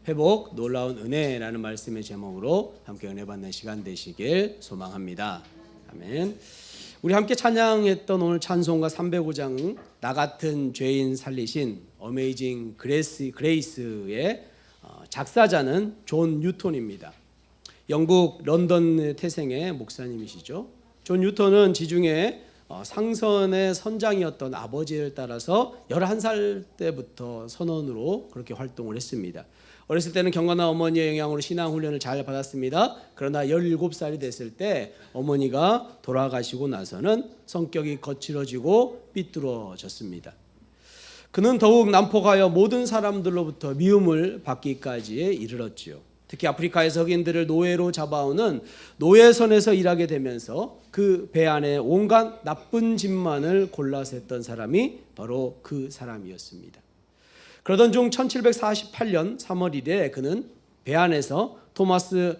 회복, 놀라운 은혜라는 말씀의 제목으로 함께 은혜 받는 시간 되시길 소망합니다. 아멘. 우리 함께 찬양했던 오늘 찬송가 305장 나 같은 죄인 살리신 어메이징 그레이스의 작사자는 존 뉴턴입니다. 영국 런던 태생의 목사님이시죠. 존 뉴턴은 지중해 상선의 선장이었던 아버지를 따라서 11살 때부터 선원으로 그렇게 활동을 했습니다. 어렸을 때는 경건한 어머니의 영향으로 신앙훈련을 잘 받았습니다. 그러나 17살이 됐을 때 어머니가 돌아가시고 나서는 성격이 거칠어지고 삐뚤어졌습니다. 그는 더욱 난폭하여 모든 사람들로부터 미움을 받기까지에 이르렀지요. 특히 아프리카에서 흑인들을 노예로 잡아오는 노예선에서 일하게 되면서 그 배 안에 온갖 나쁜 짓만을 골라서 했던 사람이 바로 그 사람이었습니다. 그러던 중 1748년 3월 1일에 그는 배 안에서 토마스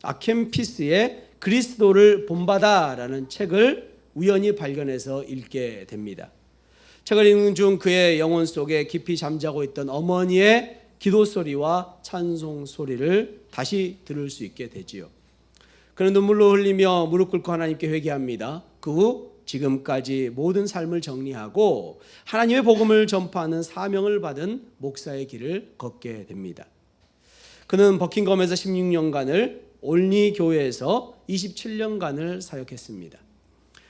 아켐피스의 그리스도를 본받아라는 책을 우연히 발견해서 읽게 됩니다. 책을 읽는 중 그의 영혼 속에 깊이 잠자고 있던 어머니의 기도 소리와 찬송 소리를 다시 들을 수 있게 되지요. 그는 눈물로 흘리며 무릎 꿇고 하나님께 회개합니다. 그 후 지금까지 모든 삶을 정리하고 하나님의 복음을 전파하는 사명을 받은 목사의 길을 걷게 됩니다. 그는 버킹엄에서 16년간을 올니 교회에서 27년간을 사역했습니다.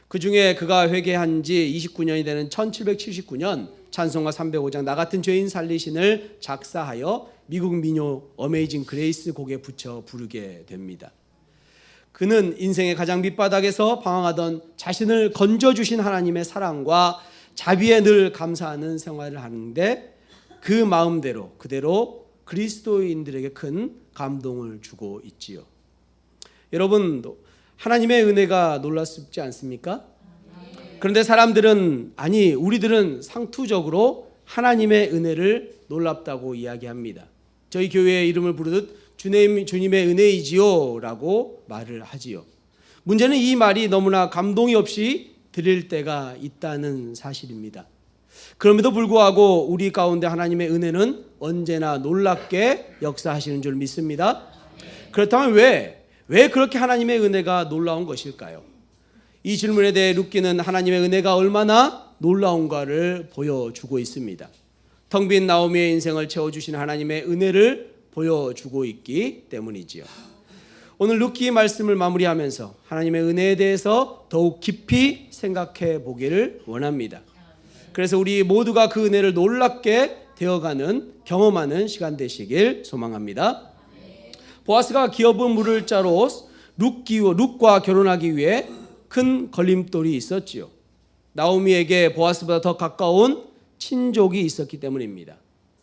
그 중에 그가 회개한 지 29년이 되는 1779년 찬송가 305장 나 같은 죄인 살리신을 작사하여 미국 민요 어메이징 그레이스 곡에 붙여 부르게 됩니다. 그는 인생의 가장 밑바닥에서 방황하던 자신을 건져주신 하나님의 사랑과 자비에 늘 감사하는 생활을 하는데 그 마음대로 그대로 그리스도인들에게 큰 감동을 주고 있지요. 여러분도 하나님의 은혜가 놀랍지 않습니까? 그런데 사람들은 우리들은 상투적으로 하나님의 은혜를 놀랍다고 이야기합니다. 저희 교회의 이름을 부르듯 주님의 은혜이지요 라고 말을 하지요. 문제는 이 말이 너무나 감동이 없이 들릴 때가 있다는 사실입니다. 그럼에도 불구하고 우리 가운데 하나님의 은혜는 언제나 놀랍게 역사하시는 줄 믿습니다. 그렇다면 왜 그렇게 하나님의 은혜가 놀라운 것일까요? 이 질문에 대해 룻기는 하나님의 은혜가 얼마나 놀라운가를 보여주고 있습니다. 텅 빈 나오미의 인생을 채워주신 하나님의 은혜를 보여주고 있기 때문이지요. 오늘 룻기 말씀을 마무리하면서 하나님의 은혜에 대해서 더욱 깊이 생각해 보기를 원합니다. 그래서 우리 모두가 그 은혜를 놀랍게 되어가는 경험하는 시간 되시길 소망합니다. 보아스가 기업은 물을 자로 룻과 결혼하기 위해 큰 걸림돌이 있었지요. 나오미에게 보아스보다 더 가까운 친족이 있었기 때문입니다.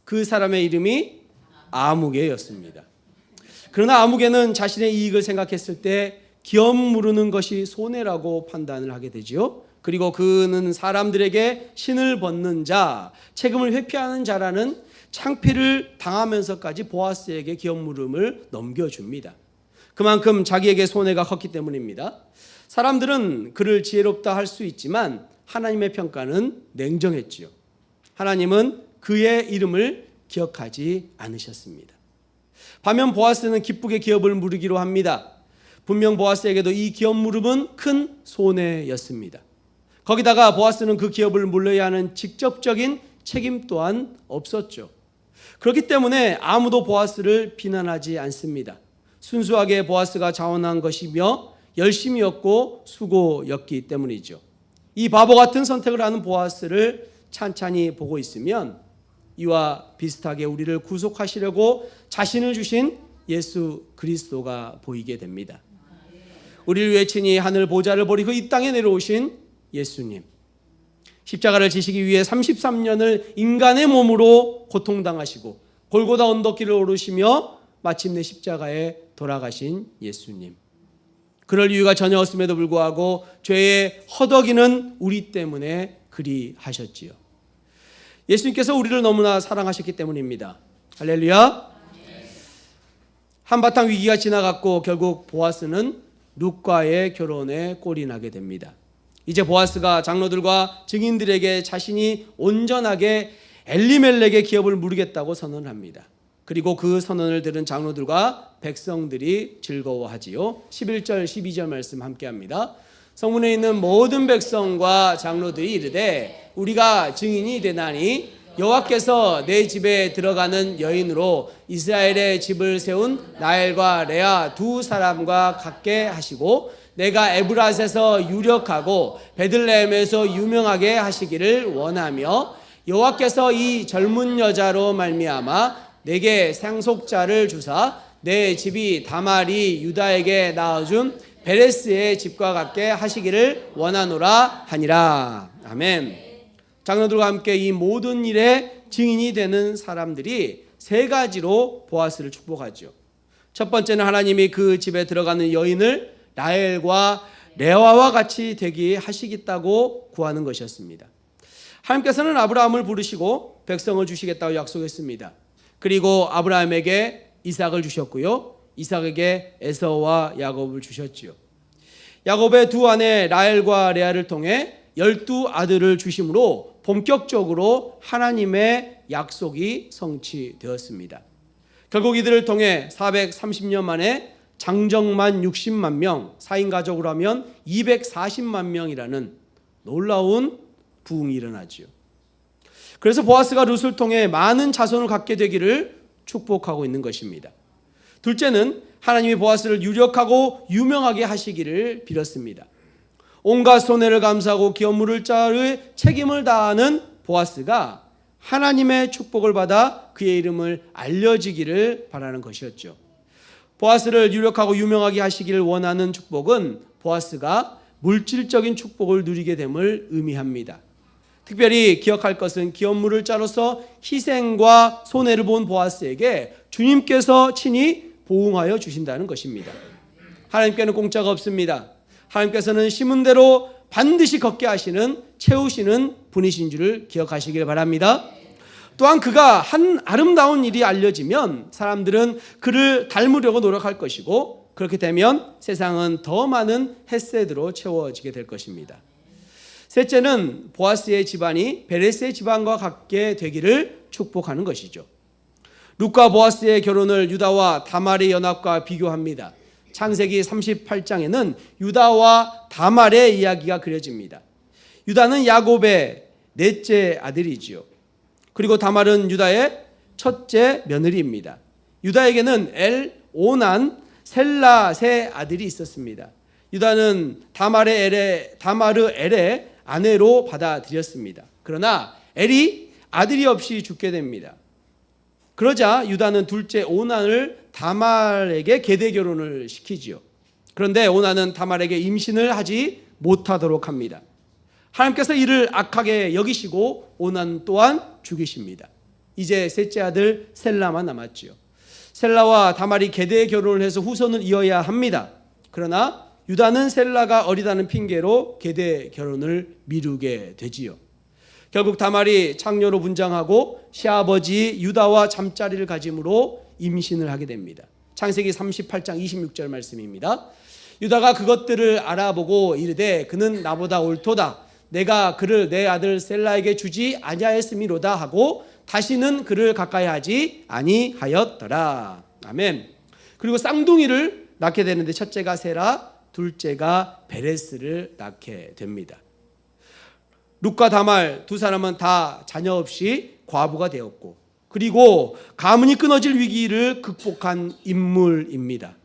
그 사람의 이름이 아무개였습니다. 그러나 아무개는 자신의 이익을 생각했을 때 기업 무르는 것이 손해라고 판단을 하게 되지요. 그리고 그는 사람들에게 신을 벗는 자, 책임을 회피하는 자라는 창피를 당하면서까지 보아스에게 기업 물음을 넘겨줍니다. 그만큼 자기에게 손해가 컸기 때문입니다. 사람들은 그를 지혜롭다 할 수 있지만 하나님의 평가는 냉정했지요. 하나님은 그의 이름을 기억하지 않으셨습니다. 반면 보아스는 기쁘게 기업을 무르기로 합니다. 분명 보아스에게도 이 기업 무름은 큰 손해였습니다. 거기다가 보아스는 그 기업을 물려야 하는 직접적인 책임 또한 없었죠. 그렇기 때문에 아무도 보아스를 비난하지 않습니다. 순수하게 보아스가 자원한 것이며 열심이었고 수고였기 때문이죠. 이 바보 같은 선택을 하는 보아스를 찬찬히 보고 있으면 이와 비슷하게 우리를 구속하시려고 자신을 주신 예수 그리스도가 보이게 됩니다. 우리를 위해 친히 하늘 보좌를 버리고 이 땅에 내려오신 예수님, 십자가를 지시기 위해 33년을 인간의 몸으로 고통당하시고 골고다 언덕길을 오르시며 마침내 십자가에 돌아가신 예수님, 그럴 이유가 전혀 없음에도 불구하고 죄의 허덕이는 우리 때문에 그리 하셨지요. 예수님께서 우리를 너무나 사랑하셨기 때문입니다. 할렐루야. 한바탕 위기가 지나갔고 결국 보아스는 룻과의 결혼에 꼴이 나게 됩니다. 이제 보아스가 장로들과 증인들에게 자신이 온전하게 엘리멜렉의 기업을 물으겠다고 선언합니다. 그리고 그 선언을 들은 장로들과 백성들이 즐거워하지요. 11절 12절 말씀 함께합니다. 성문에 있는 모든 백성과 장로들이 이르되 우리가 증인이 되나니 여호와께서 내 집에 들어가는 여인으로 이스라엘의 집을 세운 라헬과 레아 두 사람과 같게 하시고 내가 에브라스에서 유력하고 베들레헴에서 유명하게 하시기를 원하며 여호와께서 이 젊은 여자로 말미암아 내게 상속자를 주사 내 집이 다말이 유다에게 낳아준 베레스의 집과 같게 하시기를 원하노라 하니라. 아멘. 장로들과 함께 이 모든 일에 증인이 되는 사람들이 세 가지로 보아스를 축복하죠. 첫 번째는 하나님이 그 집에 들어가는 여인을 라헬과 레아와 같이 되게 하시겠다고 구하는 것이었습니다. 하나님께서는 아브라함을 부르시고 백성을 주시겠다고 약속했습니다. 그리고 아브라함에게 이삭을 주셨고요. 이삭에게 에서와 야곱을 주셨지요. 야곱의 두 아내 라헬과 레아를 통해 12아들을 주심으로 본격적으로 하나님의 약속이 성취되었습니다. 결국 이들을 통해 430년 만에 장정만 60만 명, 4인 가족으로 하면 240만 명이라는 놀라운 부흥이 일어나지요. 그래서 보아스가 룻을 통해 많은 자손을 갖게 되기를 축복하고 있는 것입니다. 둘째는 하나님이 보아스를 유력하고 유명하게 하시기를 빌었습니다. 온갖 손해를 감수하고 기업물을 자를 책임을 다하는 보아스가 하나님의 축복을 받아 그의 이름을 알려지기를 바라는 것이었죠. 보아스를 유력하고 유명하게 하시기를 원하는 축복은 보아스가 물질적인 축복을 누리게 됨을 의미합니다. 특별히 기억할 것은 기업물을 자로서 희생과 손해를 본 보아스에게 주님께서 친히 보응하여 주신다는 것입니다. 하나님께는 공짜가 없습니다. 하나님께서는 심은 대로 반드시 걷게 하시는 채우시는 분이신 줄을 기억하시길 바랍니다. 또한 그가 한 아름다운 일이 알려지면 사람들은 그를 닮으려고 노력할 것이고 그렇게 되면 세상은 더 많은 헷세드로 채워지게 될 것입니다. 셋째는 보아스의 집안이 베레스의 집안과 같게 되기를 축복하는 것이죠. 룻과 보아스의 결혼을 유다와 다말의 연합과 비교합니다. 창세기 38장에는 유다와 다말의 이야기가 그려집니다. 유다는 야곱의 넷째 아들이지요. 그리고 다말은 유다의 첫째 며느리입니다. 유다에게는 엘, 오난, 셀라 세 아들이 있었습니다. 유다는 다마르 엘의 아내로 받아들였습니다. 그러나 엘이 아들이 없이 죽게 됩니다. 그러자 유다는 둘째 오난을 다말에게 계대 결혼을 시키지요. 그런데 오난은 다말에게 임신을 하지 못하도록 합니다. 하나님께서 이를 악하게 여기시고 오난 또한 죽이십니다. 이제 셋째 아들 셀라만 남았지요. 셀라와 다말이 계대 결혼을 해서 후손을 이어야 합니다. 그러나 유다는 셀라가 어리다는 핑계로 계대 결혼을 미루게 되지요. 결국 다말이 창녀로 분장하고 시아버지 유다와 잠자리를 가짐으로 임신을 하게 됩니다. 창세기 38장 26절 말씀입니다. 유다가 그것들을 알아보고 이르되 그는 나보다 옳도다. 내가 그를 내 아들 셀라에게 주지 아니하였음이로다 하고 다시는 그를 가까이 하지 아니하였더라. 아멘. 그리고 쌍둥이를 낳게 되는데 첫째가 세라, 둘째가 베레스를 낳게 됩니다. 룻과 다말 두 사람은 다 자녀 없이 과부가 되었고 그리고 가문이 끊어질 위기를 극복한 인물입니다.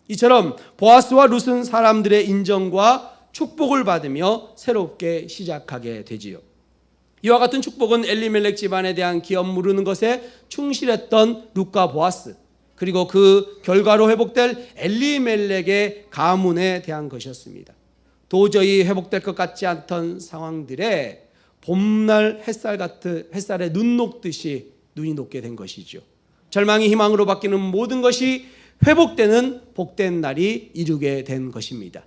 이처럼 보아스와 룻은 사람들의 인정과 축복을 받으며 새롭게 시작하게 되지요. 이와 같은 축복은 엘리멜렉 집안에 대한 기업 무르는 것에 충실했던 룻과 보아스 그리고 그 결과로 회복될 엘리멜렉의 가문에 대한 것이었습니다. 도저히 회복될 것 같지 않던 상황들에 봄날 햇살에 눈 녹듯이 눈이 녹게 된 것이죠. 절망이 희망으로 바뀌는 모든 것이 회복되는 복된 날이 이루게 된 것입니다.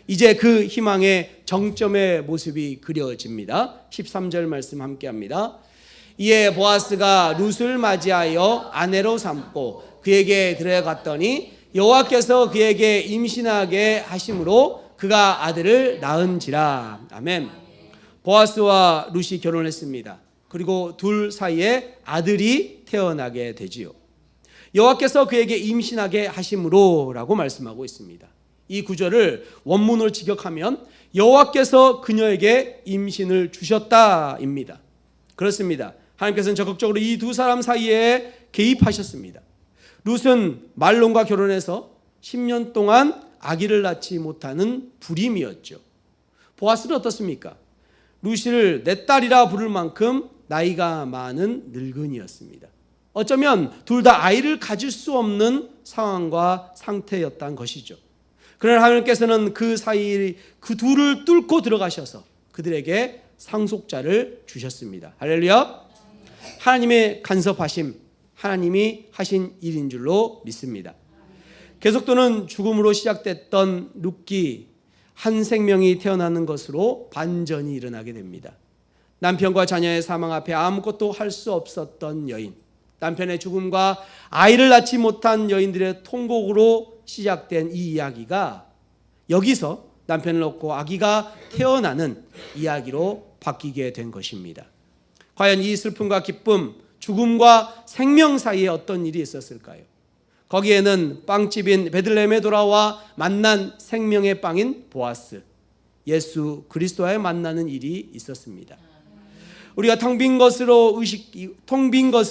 이제 그 희망의 정점의 모습이 그려집니다. 13절 말씀 함께합니다. 이에 보아스가 룻을 맞이하여 아내로 삼고 그에게 들어갔더니 여호와께서 그에게 임신하게 하심으로 그가 아들을 낳은지라. 아멘. 보아스와 룻이 결혼했습니다. 그리고 둘 사이에 아들이 태어나게 되지요. 여호와께서 그에게 임신하게 하심으로라고 말씀하고 있습니다. 이 구절을 원문으로 직역하면 여호와께서 그녀에게 임신을 주셨다입니다. 그렇습니다. 하나님께서는 적극적으로 이 두 사람 사이에 개입하셨습니다. 룻은 말론과 결혼해서 10년 동안 아기를 낳지 못하는 불임이었죠. 보아스는 어떻습니까? 룻을 내 딸이라 부를 만큼 나이가 많은 늙은이였습니다. 어쩌면 둘 다 아이를 가질 수 없는 상황과 상태였던 것이죠. 그러나 하나님께서는 그 사이 그 둘을 뚫고 들어가셔서 그들에게 상속자를 주셨습니다. 할렐루야. 하나님의 간섭하심, 하나님이 하신 일인 줄로 믿습니다. 계속되는 죽음으로 시작됐던 룻기, 한 생명이 태어나는 것으로 반전이 일어나게 됩니다. 남편과 자녀의 사망 앞에 아무것도 할 수 없었던 여인, 남편의 죽음과 아이를 낳지 못한 여인들의 통곡으로 시작된 이 이야기가 여기서 남편을 얻고 아기가 태어나는 이야기로 바뀌게 된 것입니다. 과연 이 슬픔과 기쁨, 죽음과 생명 사이에 어떤 일이 있었을까요? 거기에는 빵집인 베들레헴에 돌아와 만난 생명의 빵인 보아스, 예수 그리스도와의 만나는 일이 있었습니다. 우리가 텅 빈 것을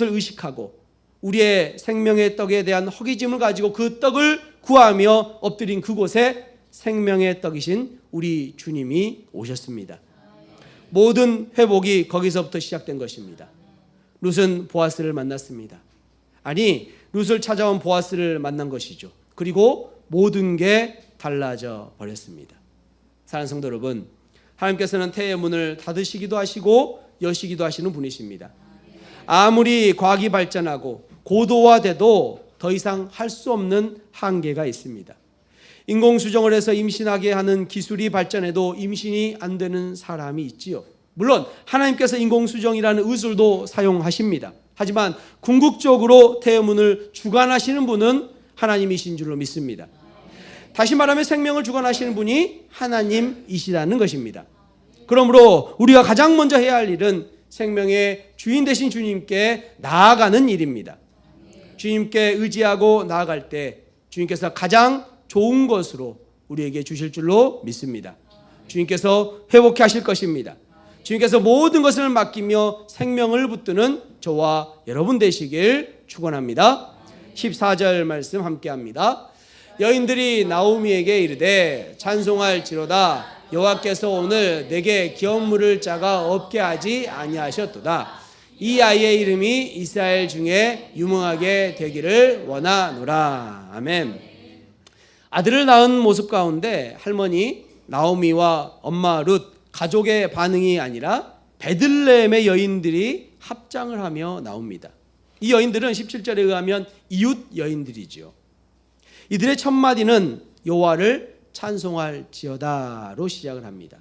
의식하고 우리의 생명의 떡에 대한 허기짐을 가지고 그 떡을 구하며 엎드린 그곳에 생명의 떡이신 우리 주님이 오셨습니다. 모든 회복이 거기서부터 시작된 것입니다. 룻은 보아스를 만났습니다. 아니, 룻을 찾아온 보아스를 만난 것이죠. 그리고 모든 게 달라져 버렸습니다. 사랑하는 성도 여러분, 하나님께서는 태의 문을 닫으시기도 하시고 여시기도 하시는 분이십니다. 아무리 과학이 발전하고 고도화돼도 더 이상 할 수 없는 한계가 있습니다. 인공수정을 해서 임신하게 하는 기술이 발전해도 임신이 안 되는 사람이 있지요. 물론 하나님께서 인공수정이라는 의술도 사용하십니다. 하지만 궁극적으로 태의 문을 주관하시는 분은 하나님이신 줄로 믿습니다. 다시 말하면 생명을 주관하시는 분이 하나님이시라는 것입니다. 그러므로 우리가 가장 먼저 해야 할 일은 생명의 주인 되신 주님께 나아가는 일입니다. 주님께 의지하고 나아갈 때 주님께서 가장 좋은 것으로 우리에게 주실 줄로 믿습니다. 주님께서 회복케 하실 것입니다. 주님께서 모든 것을 맡기며 생명을 붙드는 저와 여러분 되시길 축원합니다. 14절 말씀 함께합니다. 여인들이 나오미에게 이르되 찬송할지로다 여호와께서 오늘 내게 기업 물을 자가 없게 하지 아니하셨도다. 이 아이의 이름이 이스라엘 중에 유명하게 되기를 원하노라. 아멘. 아들을 낳은 모습 가운데 할머니 나오미와 엄마 룻 가족의 반응이 아니라 베들레헴의 여인들이 합장을 하며 나옵니다. 이 여인들은 17절에 의하면 이웃 여인들이죠. 이들의 첫 마디는 여호와를 찬송할지어다로 시작을 합니다.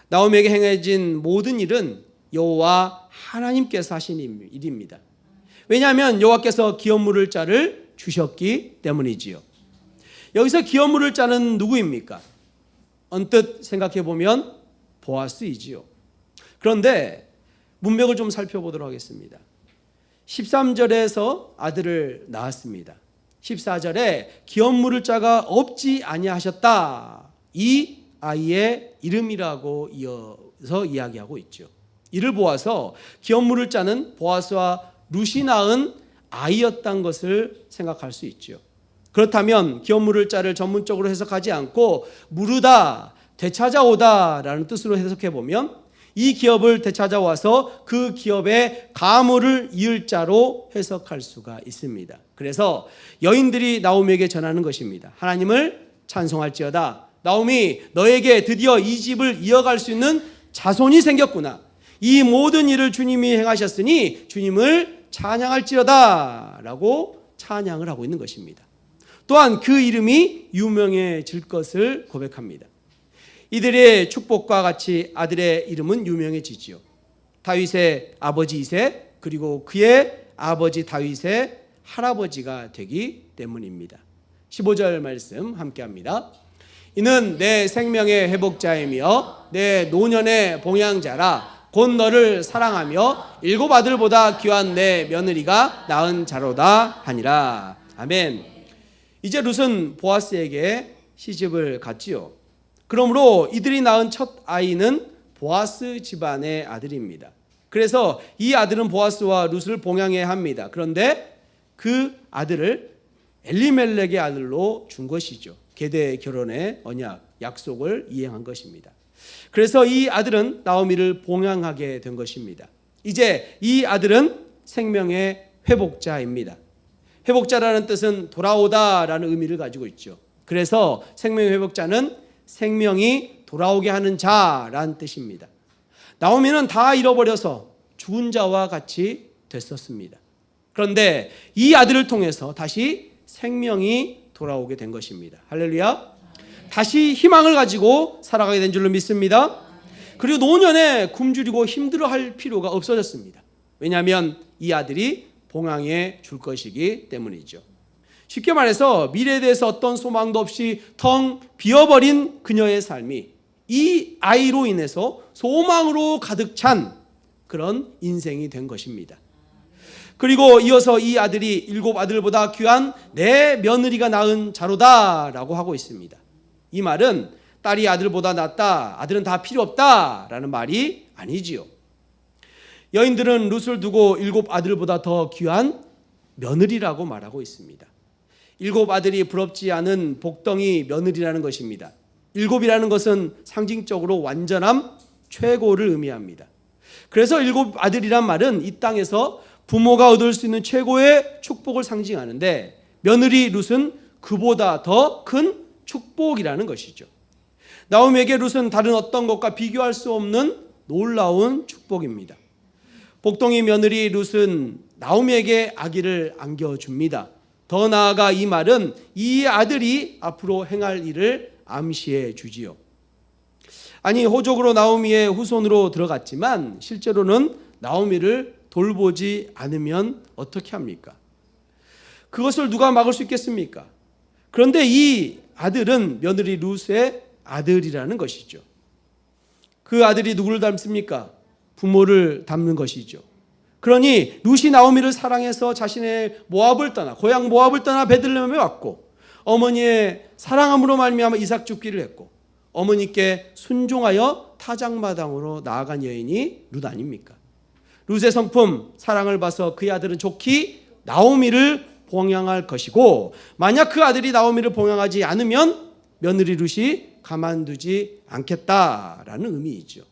나오미에게 행해진 모든 일은 여호와 하나님께서 하신 일입니다. 왜냐하면 여호와께서 기업 물을 자를 주셨기 때문이지요. 여기서 기업 물을 자는 누구입니까? 언뜻 생각해 보면 보아스이지요. 그런데 문맥을 좀 살펴보도록 하겠습니다. 13절에서 아들을 낳았습니다. 14절에 기업 물을 자가 없지 아니하셨다. 이 아이의 이름이라고 이어서 이야기하고 있죠. 이를 보아서 기업 물을 자는 보아스와 룻이 낳은 아이였던 것을 생각할 수 있죠. 그렇다면 기업 물을 자를 전문적으로 해석하지 않고 물으다, 되찾아오다 라는 뜻으로 해석해 보면 이 기업을 되찾아와서 그 기업의 가물을 이을 자로 해석할 수가 있습니다. 그래서 여인들이 나오미에게 전하는 것입니다. 하나님을 찬송할지어다. 나오미, 너에게 드디어 이 집을 이어갈 수 있는 자손이 생겼구나. 이 모든 일을 주님이 행하셨으니 주님을 찬양할지어다 라고 찬양을 하고 있는 것입니다. 또한 그 이름이 유명해질 것을 고백합니다. 이들의 축복과 같이 아들의 이름은 유명해지지요. 다윗의 아버지 이새 그리고 그의 아버지 다윗의 할아버지가 되기 때문입니다. 15절 말씀 함께합니다. 이는 내 생명의 회복자이며 내 노년의 봉양자라. 곧 너를 사랑하며 7 아들보다 귀한 내 며느리가 낳은 자로다 하니라. 아멘. 이제 룻은 보아스에게 시집을 갔지요. 그러므로 이들이 낳은 첫 아이는 보아스 집안의 아들입니다. 그래서 이 아들은 보아스와 룻을 봉양해야 합니다. 그런데 그 아들을 엘리멜렉의 아들로 준 것이죠. 계대 결혼의 언약, 약속을 이행한 것입니다. 그래서 이 아들은 나오미를 봉양하게 된 것입니다. 이제 이 아들은 생명의 회복자입니다. 회복자라는 뜻은 돌아오다라는 의미를 가지고 있죠. 그래서 생명의 회복자는 생명이 돌아오게 하는 자라는 뜻입니다. 나오미는 다 잃어버려서 죽은 자와 같이 됐었습니다. 그런데 이 아들을 통해서 다시 생명이 돌아오게 된 것입니다. 할렐루야. 다시 희망을 가지고 살아가게 된 줄로 믿습니다. 그리고 노년에 굶주리고 힘들어할 필요가 없어졌습니다. 왜냐하면 이 아들이 봉양해 줄 것이기 때문이죠. 쉽게 말해서 미래에 대해서 어떤 소망도 없이 텅 비어버린 그녀의 삶이 이 아이로 인해서 소망으로 가득 찬 그런 인생이 된 것입니다. 그리고 이어서 이 아들이 7 아들보다 귀한 내 며느리가 낳은 자로다라고 하고 있습니다. 이 말은 딸이 아들보다 낫다, 아들은 다 필요 없다라는 말이 아니지요. 여인들은 룻을 두고 7 아들보다 더 귀한 며느리라고 말하고 있습니다. 7 아들이 부럽지 않은 복덩이 며느리라는 것입니다. 7이라는 것은 상징적으로 완전함, 최고를 의미합니다. 그래서 7 아들이란 말은 이 땅에서 부모가 얻을 수 있는 최고의 축복을 상징하는데 며느리 룻은 그보다 더 큰 축복이라는 것이죠. 나오미에게 룻은 다른 어떤 것과 비교할 수 없는 놀라운 축복입니다. 복덩이 며느리 룻은 나오미에게 아기를 안겨줍니다. 더 나아가 이 말은 이 아들이 앞으로 행할 일을 암시해 주지요. 아니, 호적으로 나오미의 후손으로 들어갔지만 실제로는 나오미를 돌보지 않으면 어떻게 합니까? 그것을 누가 막을 수 있겠습니까? 그런데 이 아들은 며느리 룻의 아들이라는 것이죠. 그 아들이 누구를 닮습니까? 부모를 닮는 것이죠. 그러니 룻이 나오미를 사랑해서 자신의 모압을 떠나, 고향 모압을 떠나 베들레헴에 왔고 어머니의 사랑함으로 말미암아 이삭 죽기를 했고 어머니께 순종하여 타작마당으로 나아간 여인이 룻 아닙니까? 룻의 성품, 사랑을 봐서 그의 아들은 좋게 나오미를 봉양할 것이고 만약 그 아들이 나오미를 봉양하지 않으면 며느리 룻이 가만두지 않겠다라는 의미이죠.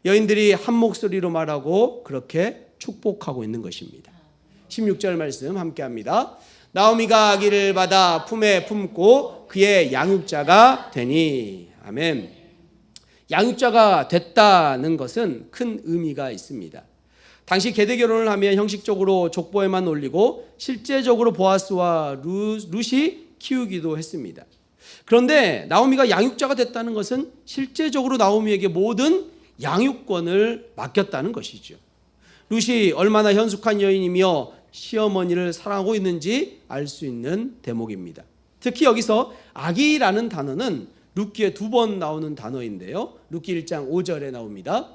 여인들이 한 목소리로 말하고 그렇게 축복하고 있는 것입니다. 16절 말씀 함께 합니다. 나오미가 아기를 받아 품에 품고 그의 양육자가 되니. 아멘. 양육자가 됐다는 것은 큰 의미가 있습니다. 당시 계대 결혼을 하면 형식적으로 족보에만 올리고 실제적으로 보아스와 룻이 키우기도 했습니다. 그런데 나오미가 양육자가 됐다는 것은 실제적으로 나오미에게 모든 양육권을 맡겼다는 것이죠. 룻이 얼마나 현숙한 여인이며 시어머니를 사랑하고 있는지 알 수 있는 대목입니다. 특히 여기서 아기라는 단어는 룻기에 2번 나오는 단어인데요. 룻기 1장 5절에 나옵니다.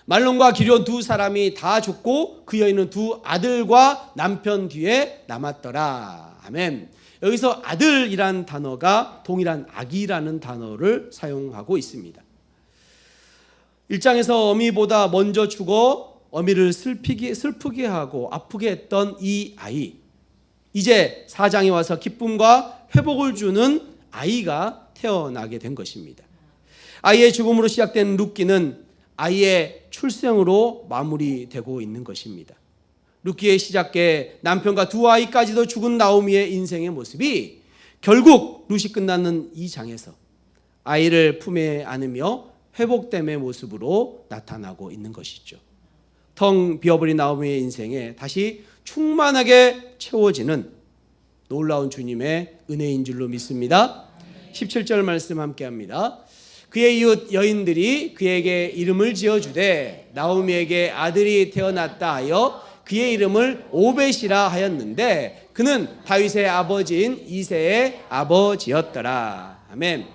말론과 기럨 2 사람이 다 죽고 그 여인은 2 아들과 남편 뒤에 남았더라. 아멘. 여기서 아들이란 단어가 동일한 아기라는 단어를 사용하고 있습니다. 1장에서 어미보다 먼저 죽어 어미를 슬프게 하고 아프게 했던 이 아이, 이제 4장에 와서 기쁨과 회복을 주는 아이가 태어나게 된 것입니다. 아이의 죽음으로 시작된 룻기는 아이의 출생으로 마무리되고 있는 것입니다. 룻기의 시작에 남편과 2 아이까지도 죽은 나오미의 인생의 모습이 결국 룻이 끝나는 이 장에서 아이를 품에 안으며 회복됨의 모습으로 나타나고 있는 것이죠. 텅 비어버린 나오미의 인생에 다시 충만하게 채워지는 놀라운 주님의 은혜인 줄로 믿습니다. 17절 말씀 함께 합니다. 그의 이웃 여인들이 그에게 이름을 지어주되 나오미에게 아들이 태어났다 하여 그의 이름을 오벳이라 하였는데 그는 다윗의 아버지인 이새의 아버지였더라. 아멘.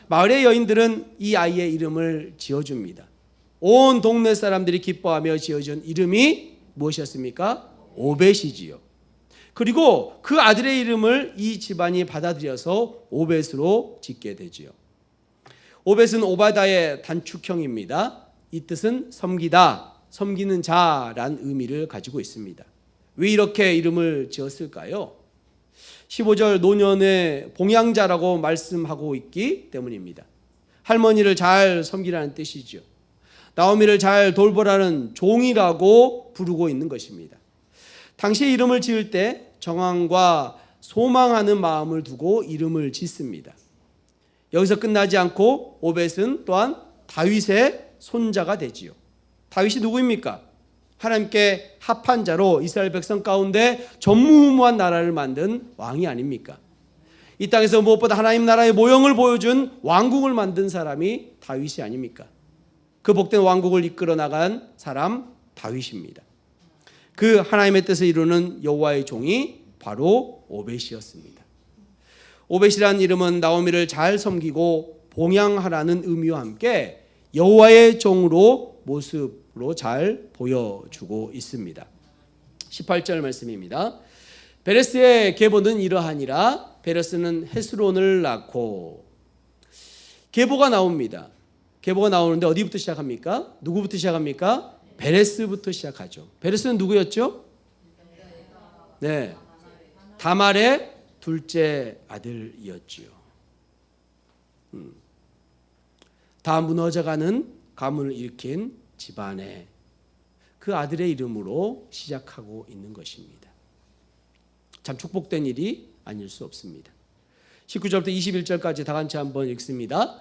마을의 여인들은 이 아이의 이름을 지어줍니다. 온 동네 사람들이 기뻐하며 지어준 이름이 무엇이었습니까? 오벳이지요. 그리고 그 아들의 이름을 이 집안이 받아들여서 오벳으로 짓게 되지요. 오벳은 오바다의 단축형입니다. 이 뜻은 섬기다, 섬기는 자란 의미를 가지고 있습니다. 왜 이렇게 이름을 지었을까요? 15절 노년의 봉양자라고 말씀하고 있기 때문입니다. 할머니를 잘 섬기라는 뜻이죠. 나오미를 잘 돌보라는 종이라고 부르고 있는 것입니다. 당시 이름을 지을 때 정황과 소망하는 마음을 두고 이름을 짓습니다. 여기서 끝나지 않고 오벳은 또한 다윗의 손자가 되지요. 다윗이 누구입니까? 하나님께 합한 자로 이스라엘 백성 가운데 전무후무한 나라를 만든 왕이 아닙니까? 이 땅에서 무엇보다 하나님 나라의 모형을 보여준 왕국을 만든 사람이 다윗이 아닙니까? 그 복된 왕국을 이끌어 나간 사람 다윗입니다. 그 하나님의 뜻을 이루는 여호와의 종이 바로 오벳이었습니다. 오벳이라는 이름은 나오미를 잘 섬기고 봉양하라는 의미와 함께 여호와의 종으로 모습으로 잘 보여주고 있습니다. 18절 말씀입니다. 베레스의 계보는 이러하니라. 베레스는 헤스론을 낳고. 계보가 나옵니다. 계보가 나오는데 어디부터 시작합니까? 누구부터 시작합니까? 베레스부터 시작하죠. 베레스는 누구였죠? 네, 다말의 둘째 아들이었지요. 다 무너져가는 가문을 일으킨 집안의 그 아들의 이름으로 시작하고 있는 것입니다. 참 축복된 일이 아닐 수 없습니다. 19절부터 21절까지 다 같이 한번 읽습니다.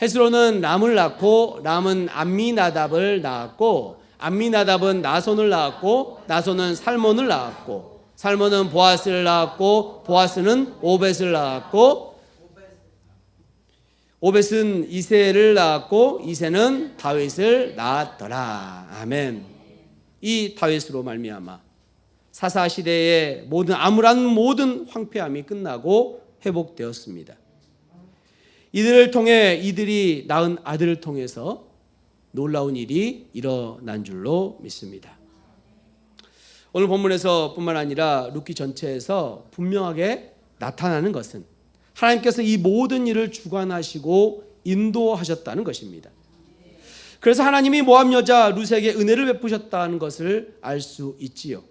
헤스론은 람을 낳고 람은 암미나답을 낳았고 암미나답은 나손을 낳았고 나손은 살몬을 낳았고 살몬은 보아스를 낳았고 보아스는 오벳을 낳았고 오벳은 이새를 낳았고 이새는 다윗을 낳았더라. 아멘. 이 다윗으로 말미암아 사사 시대의 모든 암울한 모든 황폐함이 끝나고 회복되었습니다. 이들을 통해 이들이 낳은 아들을 통해서 놀라운 일이 일어난 줄로 믿습니다. 오늘 본문에서 뿐만 아니라 룻기 전체에서 분명하게 나타나는 것은 하나님께서 이 모든 일을 주관하시고 인도하셨다는 것입니다. 그래서 하나님이 모압 여자 룻에게 은혜를 베푸셨다는 것을 알 수 있지요.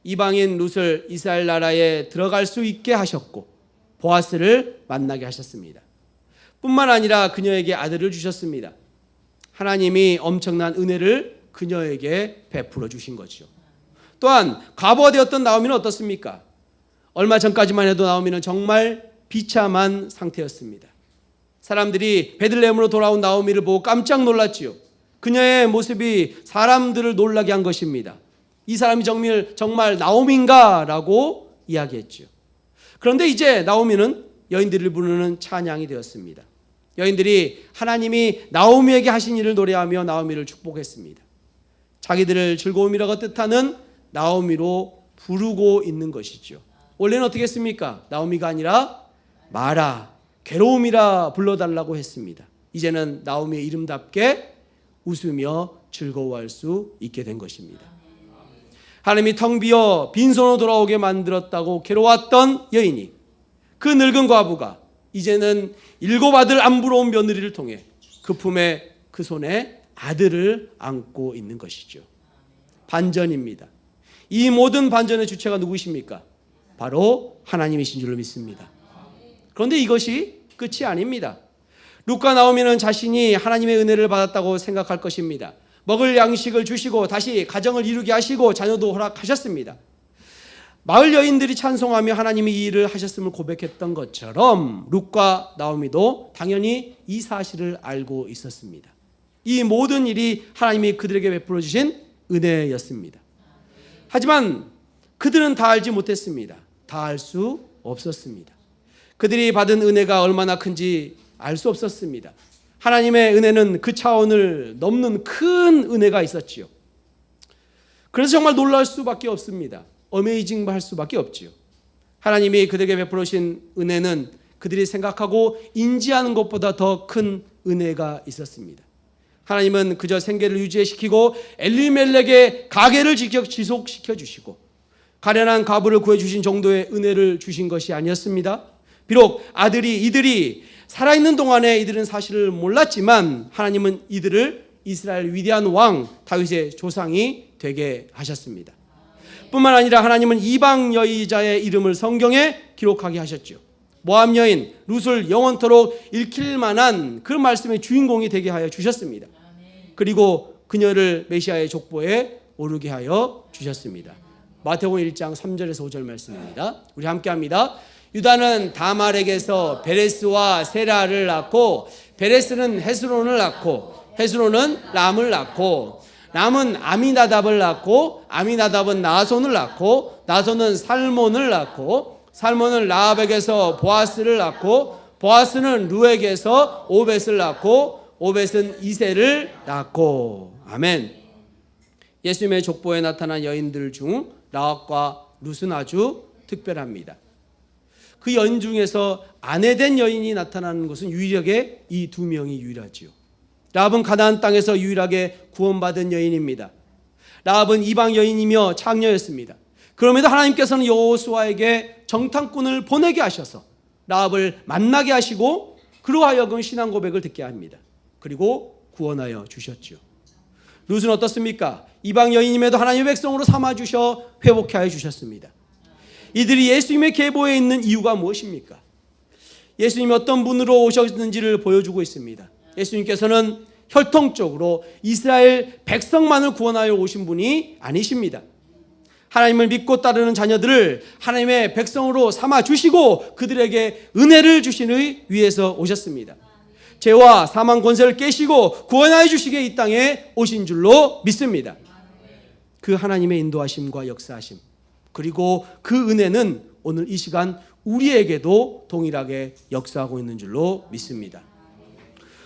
이방인 룻을 이스라엘 나라에 들어갈 수 있게 하셨고 보아스를 만나게 하셨습니다. 뿐만 아니라 그녀에게 아들을 주셨습니다. 하나님이 엄청난 은혜를 그녀에게 베풀어 주신 거죠. 또한 과부가 되었던 나오미는 어떻습니까? 얼마 전까지만 해도 나오미는 정말 비참한 상태였습니다. 사람들이 베들레헴으로 돌아온 나오미를 보고 깜짝 놀랐지요. 그녀의 모습이 사람들을 놀라게 한 것입니다. 이 사람이 정말 나오미인가? 라고 이야기했죠. 그런데 이제 나오미는 여인들을 부르는 찬양이 되었습니다. 여인들이 하나님이 나오미에게 하신 일을 노래하며 나오미를 축복했습니다. 자기들을 즐거움이라고 뜻하는 나오미로 부르고 있는 것이죠. 원래는 어떻게 했습니까? 나오미가 아니라 마라, 괴로움이라 불러달라고 했습니다. 이제는 나오미의 이름답게 웃으며 즐거워할 수 있게 된 것입니다. 하나님이 텅 비어 빈손으로 돌아오게 만들었다고 괴로웠던 여인이, 그 늙은 과부가 이제는 7 아들 안부러운 며느리를 통해 그 품에, 그 손에 아들을 안고 있는 것이죠. 반전입니다. 이 모든 반전의 주체가 누구십니까? 바로 하나님이신 줄로 믿습니다. 그런데 이것이 끝이 아닙니다. 룻과 나오미는 자신이 하나님의 은혜를 받았다고 생각할 것입니다. 먹을 양식을 주시고 다시 가정을 이루게 하시고 자녀도 허락하셨습니다. 마을 여인들이 찬송하며 하나님이 이 일을 하셨음을 고백했던 것처럼 룻과 나오미도 당연히 이 사실을 알고 있었습니다. 이 모든 일이 하나님이 그들에게 베풀어 주신 은혜였습니다. 하지만 그들은 다 알지 못했습니다. 다 알 수 없었습니다. 그들이 받은 은혜가 얼마나 큰지 알 수 없었습니다. 하나님의 은혜는 그 차원을 넘는 큰 은혜가 있었지요. 그래서 정말 놀랄 수밖에 없습니다. 어메이징 할 수밖에 없지요. 하나님이 그들에게 베풀어 주신 은혜는 그들이 생각하고 인지하는 것보다 더 큰 은혜가 있었습니다. 하나님은 그저 생계를 유지시키고 엘리멜렉의 가게를 직접 지속시켜 주시고 가련한 과부를 구해주신 정도의 은혜를 주신 것이 아니었습니다. 비록 이들이 살아있는 동안에 이들은 사실을 몰랐지만 하나님은 이들을 이스라엘 위대한 왕 다윗의 조상이 되게 하셨습니다. 뿐만 아니라 하나님은 이방 여의자의 이름을 성경에 기록하게 하셨죠. 모압 여인 룻을 영원토록 읽힐 만한 그 말씀의 주인공이 되게 하여 주셨습니다. 그리고 그녀를 메시아의 족보에 오르게 하여 주셨습니다. 마태복음 1장 3절에서 5절 말씀입니다. 우리 함께 합니다. 유다는 다말에게서 베레스와 세라를 낳고 베레스는 헤스론을 낳고 헤스론은 람을 낳고 람은 아미나답을 낳고 아미나답은 나손을 낳고 나손은 살몬을 낳고 살몬은 라합에게서 보아스를 낳고 보아스는 루에게서 오벳을 낳고 오벳은 이세를 낳고 아멘. 예수님의 족보에 나타난 여인들 중 라합과 룻은 아주 특별합니다. 그 여인 중에서 아내된 여인이 나타나는 것은 유일하게 이 두 명이 유일하지요. 라합은 가나안 땅에서 유일하게 구원받은 여인입니다. 라합은 이방 여인이며 창녀였습니다. 그럼에도 하나님께서는 여호수아에게 정탐꾼을 보내게 하셔서 라합을 만나게 하시고 그로 하여금 신앙 고백을 듣게 합니다. 그리고 구원하여 주셨지요. 룻은 어떻습니까? 이방 여인임에도 하나님의 백성으로 삼아주셔 회복해 하여 주셨습니다. 이들이 예수님의 계보에 있는 이유가 무엇입니까? 예수님이 어떤 분으로 오셨는지를 보여주고 있습니다. 예수님께서는 혈통적으로 이스라엘 백성만을 구원하여 오신 분이 아니십니다. 하나님을 믿고 따르는 자녀들을 하나님의 백성으로 삼아주시고 그들에게 은혜를 주시기 위해서 오셨습니다. 죄와 사망 권세를 깨시고 구원하여 주시기에 이 땅에 오신 줄로 믿습니다. 그 하나님의 인도하심과 역사하심 그리고 그 은혜는 오늘 이 시간 우리에게도 동일하게 역사하고 있는 줄로 믿습니다.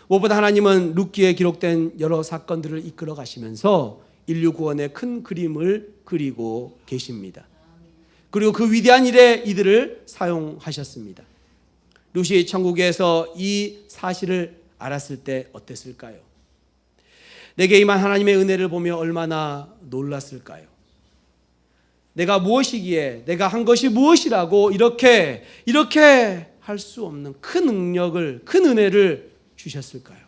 무엇보다 하나님은 룻기에 기록된 여러 사건들을 이끌어 가시면서 인류 구원의 큰 그림을 그리고 계십니다. 그리고 그 위대한 일에 이들을 사용하셨습니다. 룻이 천국에서 이 사실을 알았을 때 어땠을까요? 내게 임한 하나님의 은혜를 보며 얼마나 놀랐을까요? 내가 무엇이기에 내가 한 것이 무엇이라고 이렇게 할 수 없는 큰 능력을 큰 은혜를 주셨을까요?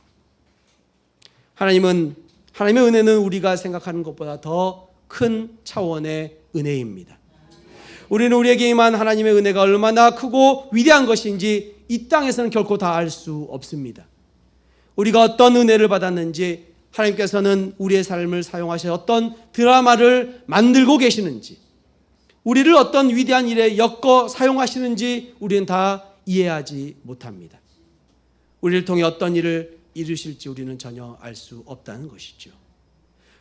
하나님의 은혜는 우리가 생각하는 것보다 더 큰 차원의 은혜입니다. 우리는 우리에게 임한 하나님의 은혜가 얼마나 크고 위대한 것인지 이 땅에서는 결코 다 알 수 없습니다. 우리가 어떤 은혜를 받았는지 하나님께서는 우리의 삶을 사용하셔 어떤 드라마를 만들고 계시는지 우리를 어떤 위대한 일에 엮어 사용하시는지 우리는 다 이해하지 못합니다. 우리를 통해 어떤 일을 이루실지 우리는 전혀 알 수 없다는 것이죠.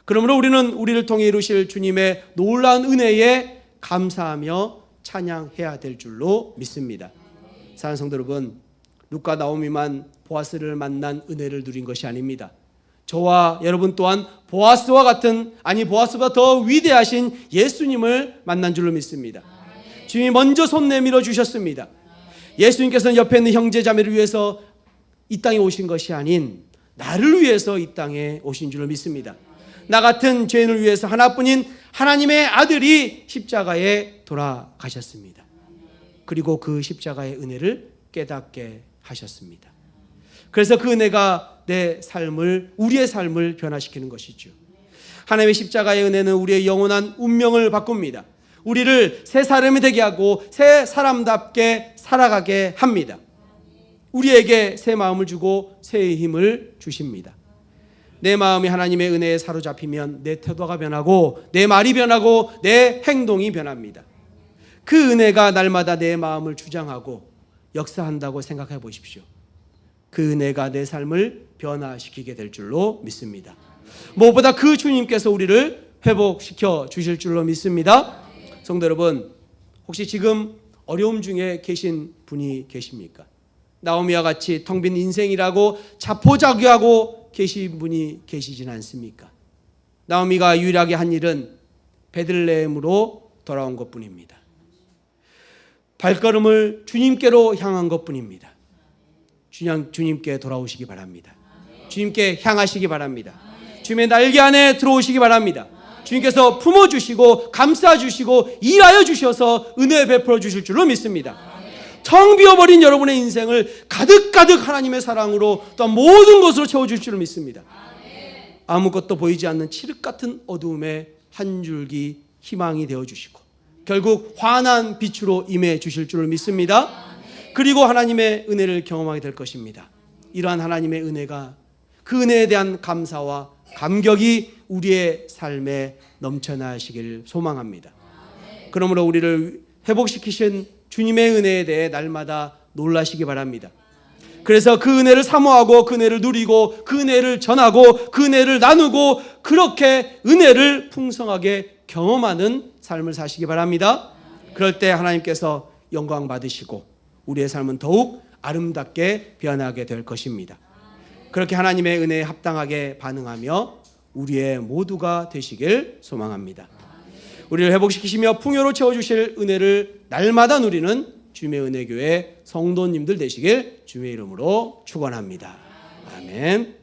그러므로 우리는 우리를 통해 이루실 주님의 놀라운 은혜에 감사하며 찬양해야 될 줄로 믿습니다. 사랑하는 성도 여러분, 룻과 나오미만 보아스를 만난 은혜를 누린 것이 아닙니다. 저와 여러분 또한 보아스와 같은 보아스보다 더 위대하신 예수님을 만난 줄로 믿습니다. 주님이 먼저 손 내밀어 주셨습니다. 예수님께서는 옆에 있는 형제 자매를 위해서 이 땅에 오신 것이 아닌 나를 위해서 이 땅에 오신 줄로 믿습니다. 나 같은 죄인을 위해서 하나뿐인 하나님의 아들이 십자가에 돌아가셨습니다. 그리고 그 십자가의 은혜를 깨닫게 하셨습니다. 그래서 그 은혜가 우리의 삶을 변화시키는 것이죠. 하나님의 십자가의 은혜는 우리의 영원한 운명을 바꿉니다. 우리를 새 사람이 되게 하고 새 사람답게 살아가게 합니다. 우리에게 새 마음을 주고 새 힘을 주십니다. 내 마음이 하나님의 은혜에 사로잡히면 내 태도가 변하고 내 말이 변하고 내 행동이 변합니다. 그 은혜가 날마다 내 마음을 주장하고 역사한다고 생각해 보십시오. 그 은혜가 내 삶을 변화시키게 될 줄로 믿습니다. 무엇보다 그 주님께서 우리를 회복시켜 주실 줄로 믿습니다. 성도 여러분, 혹시 지금 어려움 중에 계신 분이 계십니까? 나오미와 같이 텅 빈 인생이라고 자포자기하고 계신 분이 계시진 않습니까? 나오미가 유일하게 한 일은 베들레헴으로 돌아온 것뿐입니다. 발걸음을 주님께로 향한 것뿐입니다. 주님께 돌아오시기 바랍니다. 주님께 향하시기 바랍니다. 주님의 날개 안에 들어오시기 바랍니다. 주님께서 품어주시고 감싸주시고 일하여 주셔서 은혜 베풀어 주실 줄로 믿습니다. 텅 비어버린 여러분의 인생을 가득가득 하나님의 사랑으로 또 모든 것으로 채워줄 줄로 믿습니다. 아무것도 보이지 않는 칠흑 같은 어두움에 한 줄기 희망이 되어주시고 결국 환한 빛으로 임해 주실 줄을 믿습니다. 그리고 하나님의 은혜를 경험하게 될 것입니다. 이러한 하나님의 은혜가 그 은혜에 대한 감사와 감격이 우리의 삶에 넘쳐나시길 소망합니다. 그러므로 우리를 회복시키신 주님의 은혜에 대해 날마다 놀라시기 바랍니다. 그래서 그 은혜를 사모하고 그 은혜를 누리고 그 은혜를 전하고 그 은혜를 나누고 그렇게 은혜를 풍성하게 경험하는 삶을 사시기 바랍니다. 그럴 때 하나님께서 영광 받으시고 우리의 삶은 더욱 아름답게 변하게 될 것입니다. 그렇게 하나님의 은혜에 합당하게 반응하며 우리의 모두가 되시길 소망합니다. 우리를 회복시키시며 풍요로 채워주실 은혜를 날마다 누리는 주님의 은혜교회 성도님들 되시길 주님의 이름으로 축원합니다. 아멘.